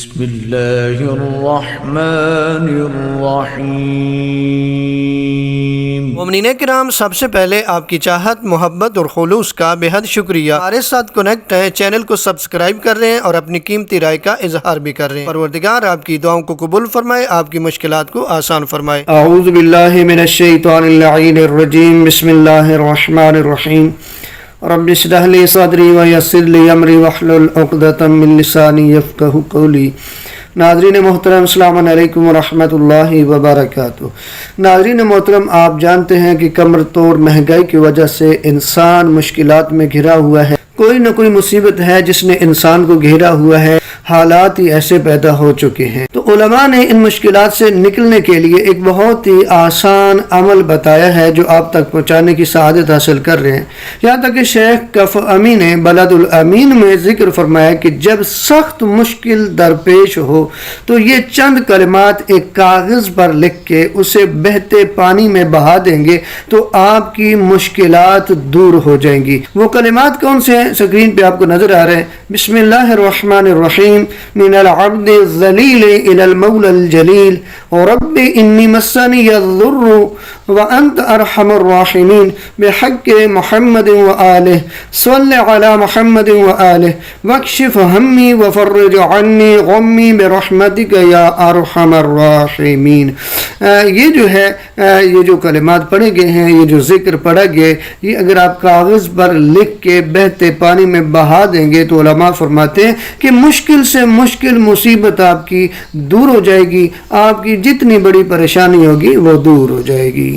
بسم اللہ الرحمن الرحیم۔ مومنین کرام، سب سے پہلے آپ کی چاہت، محبت اور خلوص کا بے حد شکریہ۔ ہمارے ساتھ کنیکٹ ہیں، چینل کو سبسکرائب کر رہے ہیں اور اپنی قیمتی رائے کا اظہار بھی کر رہے ہیں۔ پروردگار آپ کی دعاؤں کو قبول فرمائے، آپ کی مشکلات کو آسان فرمائے۔ اعوذ باللہ من الشیطان اللعین الرجیم، بسم اللہ الرحمن الرحیم۔ رب اشرح لی صدری ویسر لی امری واحلل عقدۃ من لسانی یفقہوا قولی۔ ناظرین محترم، السلام علیکم ورحمۃ اللہ وبرکاتہ۔ ناظرین محترم، آپ جانتے ہیں کہ کمر توڑ مہنگائی کی وجہ سے انسان مشکلات میں گھرا ہوا ہے۔ کوئی نہ کوئی مصیبت ہے جس نے انسان کو گھیرا ہوا ہے، حالات ہی ایسے پیدا ہو چکے ہیں۔ تو علماء نے ان مشکلات سے نکلنے کے لیے ایک بہت ہی آسان عمل بتایا ہے جو آپ تک پہنچانے کی سعادت حاصل کر رہے ہیں۔ یہاں تک کہ شیخ کف امی نے بلد الامین میں ذکر فرمایا کہ جب سخت مشکل درپیش ہو تو یہ چند کلمات ایک کاغذ پر لکھ کے اسے بہتے پانی میں بہا دیں گے تو آپ کی مشکلات دور ہو جائیں گی۔ وہ کلمات کون سے ہیں؟ سکرین پہ آپ کو نظر آ رہے ہیں۔ بسم اللہ الرحمن الرحیم، من العبد الذلیل الى المولى الجلیل، رب انی مسنی الضر وانت ارحم الراحمین، بحق محمد وآلہ، صل علی محمد وآلہ، واکشف ہمی وفرج عنی غمی برحمتک یا ارحم الراحمین۔ یہ جو ہے، یہ جو کلمات پڑھے گئے ہیں، یہ جو ذکر پڑھا گیا، یہ اگر آپ کاغذ پر لکھ کے بہتے پانی میں بہا دیں گے تو علماء فرماتے ہیں کہ مشکل سے مشکل مصیبت آپ کی دور ہو جائے گی، آپ کی جتنی بڑی پریشانی ہوگی وہ دور ہو جائے گی۔